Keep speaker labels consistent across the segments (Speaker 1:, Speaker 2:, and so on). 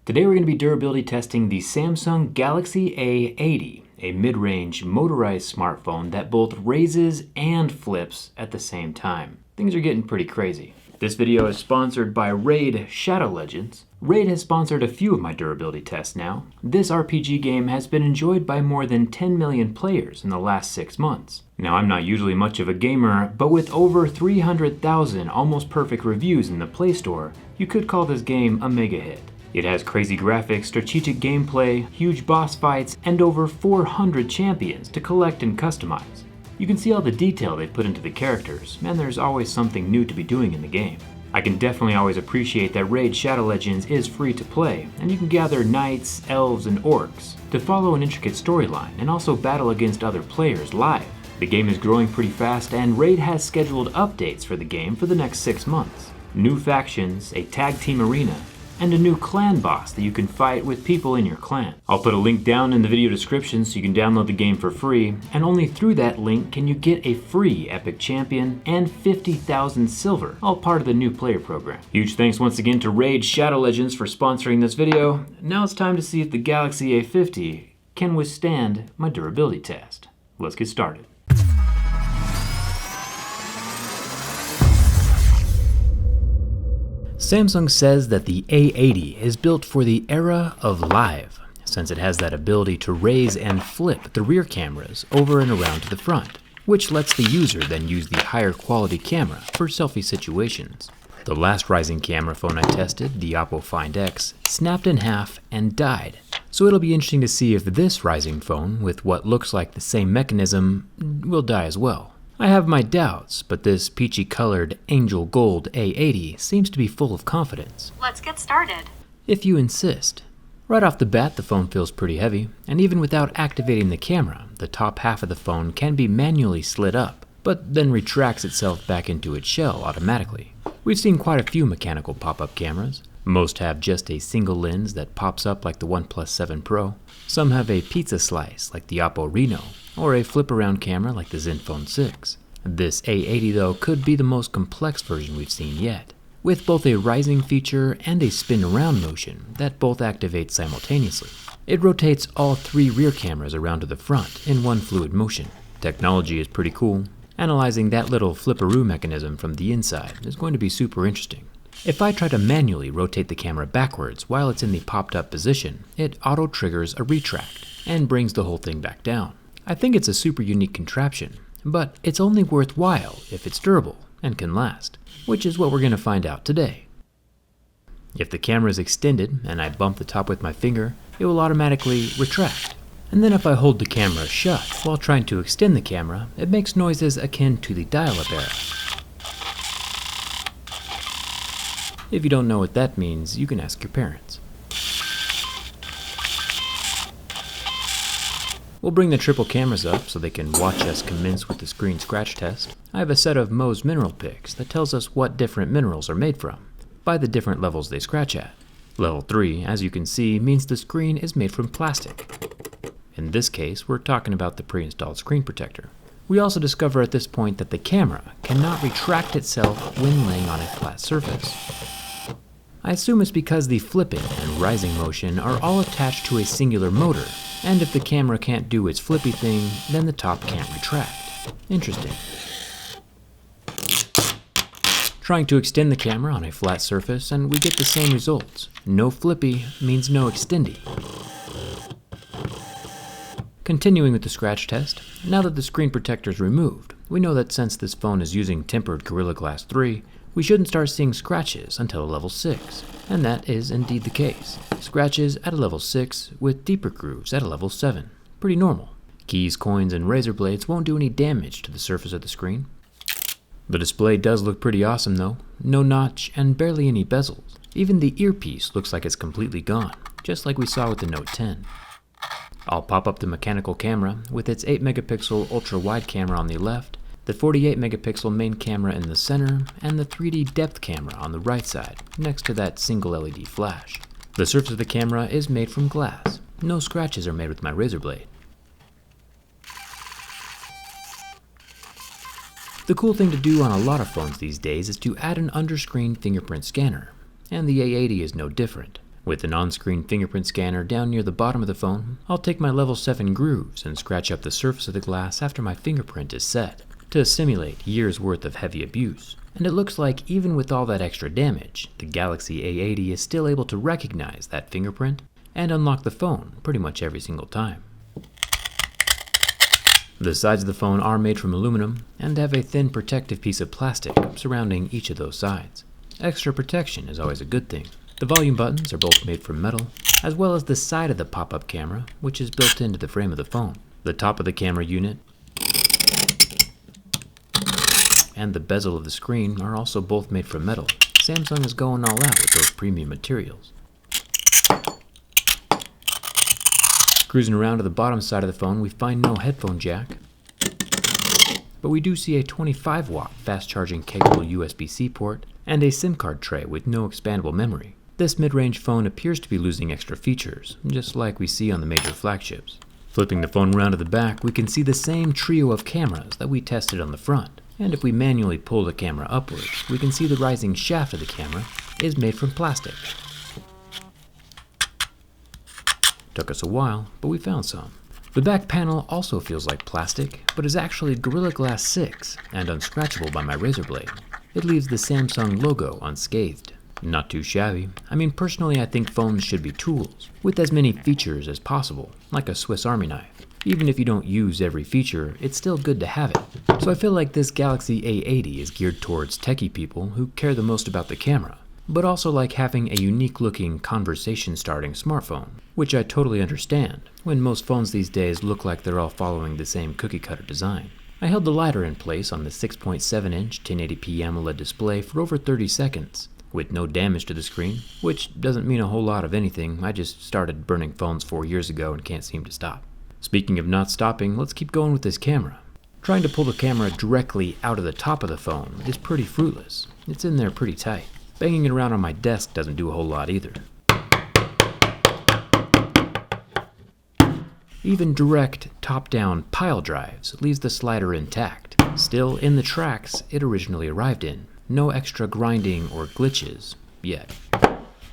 Speaker 1: Today we're going to be durability testing the Samsung Galaxy A80, a mid-range motorized smartphone that both raises and flips at the same time. Things are getting pretty crazy. This video is sponsored by Raid Shadow Legends. Raid has sponsored a few of my durability tests now. This RPG game has been enjoyed by more than 10 million players in the last 6 months. Now, I'm not usually much of a gamer, but with over 300,000 almost perfect reviews in the Play Store, you could call this game a mega hit. It has crazy graphics, strategic gameplay, huge boss fights, and over 400 champions to collect and customize. You can see all the detail they put into the characters, and there's always something new to be doing in the game. I can definitely always appreciate that Raid Shadow Legends is free to play, and you can gather knights, elves, and orcs to follow an intricate storyline and also battle against other players live. The game is growing pretty fast, and Raid has scheduled updates for the game for the next 6 months. New factions, a tag team arena, and a new clan boss that you can fight with people in your clan. I'll put a link down in the video description so you can download the game for free, and only through that link can you get a free epic champion and 50,000 silver, all part of the new player program. Huge thanks once again to Raid Shadow Legends for sponsoring this video. Now it's time to see if the Galaxy A50 can withstand my durability test. Let's get started. Samsung says that the A80 is built for the era of live, since it has that ability to raise and flip the rear cameras over and around to the front, which lets the user then use the higher quality camera for selfie situations. The last rising camera phone I tested, the Oppo Find X, snapped in half and died, so it'll be interesting to see if this rising phone, with what looks like the same mechanism, will die as well. I have my doubts, but this peachy colored Angel Gold A80 seems to be full of confidence.
Speaker 2: Let's get started.
Speaker 1: If you insist. Right off the bat, the phone feels pretty heavy, and even without activating the camera, the top half of the phone can be manually slid up, but then retracts itself back into its shell automatically. We've seen quite a few mechanical pop-up cameras. Most have just a single lens that pops up like the OnePlus 7 Pro. Some have a pizza slice like the Oppo Reno, or a flip-around camera like the Zenfone 6. This A80 though could be the most complex version we've seen yet, with both a rising feature and a spin-around motion that both activate simultaneously. It rotates all 3 rear cameras around to the front in one fluid motion. Technology is pretty cool. Analyzing that little flipperoo mechanism from the inside is going to be super interesting. If I try to manually rotate the camera backwards while it's in the popped up position, it auto-triggers a retract and brings the whole thing back down. I think it's a super unique contraption, but it's only worthwhile if it's durable and can last, which is what we're going to find out today. If the camera is extended and I bump the top with my finger, it will automatically retract. And then if I hold the camera shut while trying to extend the camera, it makes noises akin to the dial-up era. If you don't know what that means, you can ask your parents. We'll bring the triple cameras up so they can watch us commence with the screen scratch test. I have a set of Mohs mineral picks that tells us what different minerals are made from, by the different levels they scratch at. Level 3, as you can see, means the screen is made from plastic. In this case, we're talking about the pre-installed screen protector. We also discover at this point that the camera cannot retract itself when laying on a flat surface. I assume it's because the flipping and rising motion are all attached to a singular motor, and if the camera can't do its flippy thing, then the top can't retract. Interesting. Trying to extend the camera on a flat surface, and we get the same results. No flippy means no extendy. Continuing with the scratch test, now that the screen protector is removed, we know that since this phone is using tempered Gorilla Glass 3, we shouldn't start seeing scratches until level 6, and that is indeed the case. Scratches at a level 6 with deeper grooves at a level 7. Pretty normal. Keys, coins, and razor blades won't do any damage to the surface of the screen. The display does look pretty awesome though. No notch and barely any bezels. Even the earpiece looks like it's completely gone, just like we saw with the Note 10. I'll pop up the mechanical camera with its 8 megapixel ultra wide camera on the left, the 48 megapixel main camera in the center, and the 3D depth camera on the right side, next to that single LED flash. The surface of the camera is made from glass. No scratches are made with my razor blade. The cool thing to do on a lot of phones these days is to add an underscreen fingerprint scanner, and the A80 is no different. With an on-screen fingerprint scanner down near the bottom of the phone, I'll take my level 7 grooves and scratch up the surface of the glass after my fingerprint is set, to simulate years worth of heavy abuse. And it looks like even with all that extra damage, the Galaxy A80 is still able to recognize that fingerprint and unlock the phone pretty much every single time. The sides of the phone are made from aluminum and have a thin protective piece of plastic surrounding each of those sides. Extra protection is always a good thing. The volume buttons are both made from metal, as well as the side of the pop-up camera, which is built into the frame of the phone. The top of the camera unit and the bezel of the screen are also both made from metal. Samsung is going all out with those premium materials. Cruising around to the bottom side of the phone, we find no headphone jack, but we do see a 25-watt fast-charging capable USB-C port and a SIM card tray with no expandable memory. This mid-range phone appears to be losing extra features, just like we see on the major flagships. Flipping the phone around to the back, we can see the same trio of cameras that we tested on the front. And if we manually pull the camera upwards, we can see the rising shaft of the camera is made from plastic. Took us a while, but we found some. The back panel also feels like plastic, but is actually Gorilla Glass 6 and unscratchable by my razor blade. It leaves the Samsung logo unscathed. Not too shabby. I mean, personally, I think phones should be tools, with as many features as possible, like a Swiss Army knife. Even if you don't use every feature, it's still good to have it. So I feel like this Galaxy A80 is geared towards techie people who care the most about the camera, but also like having a unique-looking conversation-starting smartphone, which I totally understand, when most phones these days look like they're all following the same cookie-cutter design. I held the lighter in place on the 6.7-inch 1080p AMOLED display for over 30 seconds, with no damage to the screen, which doesn't mean a whole lot of anything. I just started burning phones 4 years ago and can't seem to stop. Speaking of not stopping, let's keep going with this camera. Trying to pull the camera directly out of the top of the phone is pretty fruitless. It's in there pretty tight. Banging it around on my desk doesn't do a whole lot either. Even direct top-down pile drives leaves the slider intact, still in the tracks it originally arrived in. No extra grinding or glitches yet.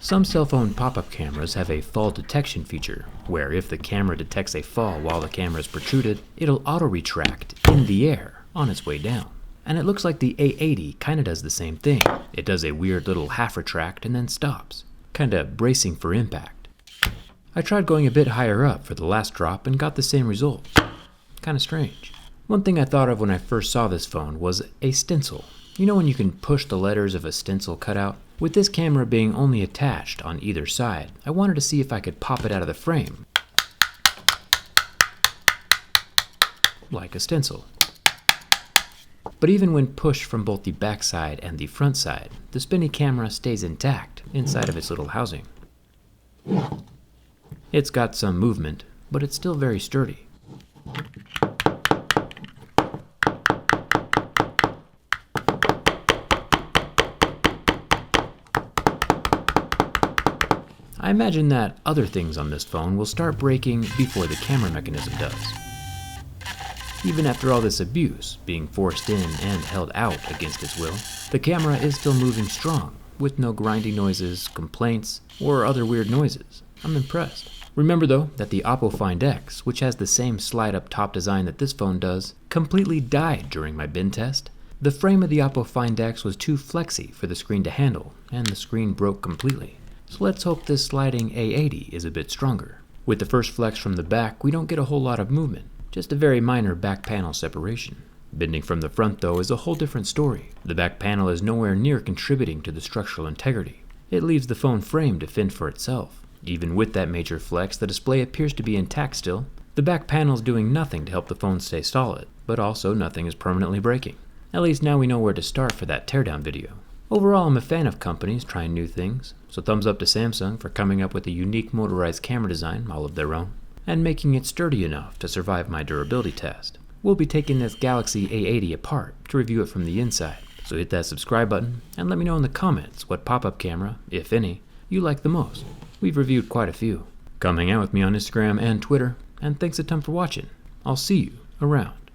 Speaker 1: Some cell phone pop-up cameras have a fall detection feature, where if the camera detects a fall while the camera is protruded, it'll auto-retract in the air on its way down. And it looks like the A80 kinda does the same thing. It does a weird little half retract and then stops, kinda bracing for impact. I tried going a bit higher up for the last drop and got the same results. Kinda strange. One thing I thought of when I first saw this phone was a stencil. You know when you can push the letters of a stencil cutout? With this camera being only attached on either side, I wanted to see if I could pop it out of the frame, like a stencil. But even when pushed from both the back side and the front side, the spinny camera stays intact inside of its little housing. It's got some movement, but it's still very sturdy. I imagine that other things on this phone will start breaking before the camera mechanism does. Even after all this abuse, being forced in and held out against its will, the camera is still moving strong, with no grinding noises, complaints, or other weird noises. I'm impressed. Remember though, that the Oppo Find X, which has the same slide-up top design that this phone does, completely died during my bin test. The frame of the Oppo Find X was too flexy for the screen to handle, and the screen broke completely. So let's hope this sliding A80 is a bit stronger. With the first flex from the back, we don't get a whole lot of movement, just a very minor back panel separation. Bending from the front though is a whole different story. The back panel is nowhere near contributing to the structural integrity. It leaves the phone frame to fend for itself. Even with that major flex, the display appears to be intact still. The back panel is doing nothing to help the phone stay solid, but also nothing is permanently breaking. At least now we know where to start for that teardown video. Overall, I'm a fan of companies trying new things, so thumbs up to Samsung for coming up with a unique motorized camera design all of their own, and making it sturdy enough to survive my durability test. We'll be taking this Galaxy A80 apart to review it from the inside, so hit that subscribe button and let me know in the comments what pop-up camera, if any, you like the most. We've reviewed quite a few. Come hang out with me on Instagram and Twitter, and thanks a ton for watching. I'll see you around.